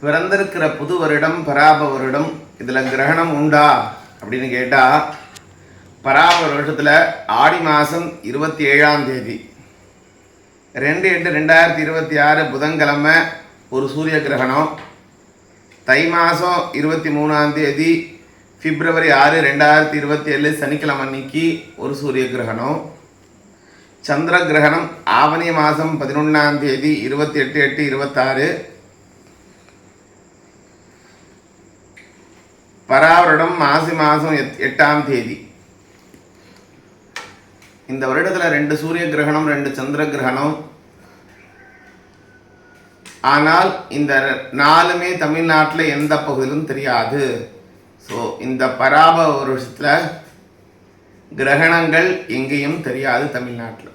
பிறந்திருக்கிற புது வருடம் பராப வருடம். இதில் கிரகணம் உண்டா அப்படின்னு கேட்டால், பராப வருஷத்தில் ஆடி மாதம் 27ஆம் தேதி 2/8/2026 புதன்கிழமை ஒரு சூரிய கிரகணம். தை மாதம் 23ஆம் தேதி பிப்ரவரி 6, 2027 சனிக்கிழமை அன்னைக்கு ஒரு சூரிய கிரகணம். சந்திர கிரகணம் ஆவணி மாதம் 11ஆம் தேதி 28/8/26. பராவருடம் மாசி மாதம் 8ஆம் தேதி. இந்த வருடத்தில் 2 சூரிய கிரகணம் 2 சந்திர கிரகணம். ஆனால் இந்த 4மே தமிழ்நாட்டில் எந்த பகுதியிலும் தெரியாது. ஸோ இந்த பராப வருஷத்தில் கிரகணங்கள் எங்கேயும் தெரியாது தமிழ்நாட்டில்.